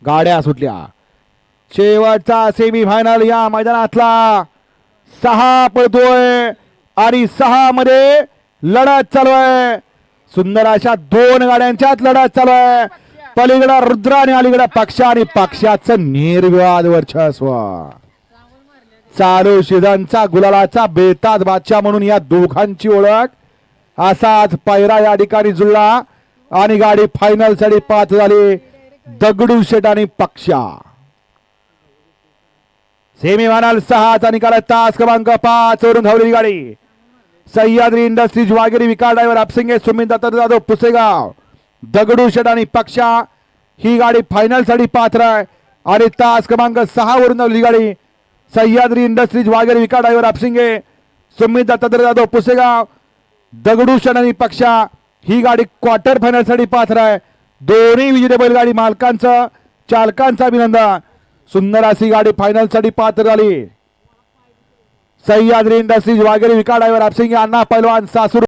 गाड्या सुटल्या. शेवटचा सेमी फायनल या मैदानातला 6 पळतोय आणि 6 मध्ये लढत चालू आहे. सुंदर अशा 2 गाड्यांच्यात लढत चालू आहे. पलीकडा रुद्र आणि अलीकडा पक्षा आणि पक्षाचं निर्विवाद वर्चस्व. चालू सीझनचा गुलालाचा बेताज बादशाह म्हणून या दोघांची ओळख. असाच पायरा या ठिकाणी जुळला आणि गाडी फायनल साठी पात्र झाली. दगडूशेठ आणि पक्षा. सेमी फायनल 6चा निकाल. तास क्रमांक 5 वरून धावलेली गाडी सह्याद्री इंडस्ट्रीज वाघेरी. विकार ड्रायव्हर अपसिंगे सुमित दत्त जाधव पुसेगाव. दगडूशेठ आणि पक्षा ही गाडी फायनल साठी पात्र आहे आणि तास क्रमांक 6 वरून धावलेली गाडी सह्याद्री इंडस्ट्रीज वाघेरी. विकार ड्रायव्हर अपसिंगे सुमित दत्त जाधव पुसेगाव. दगडूशेठ आणि पक्षा ही गाडी क्वार्टर फायनल साठी पात्र आहे. दोन्ही विजेते बैलगाडी मालकांचं चालकांचं अभिनंदन. सुंदर अशी गाडी फायनल साठी पात्र झाली. सह्याद्री इंडस्ट्रीज वाघेरी. विकार ड्रायव्हर अपसिंगे. अण्णा पैलवान सासूर.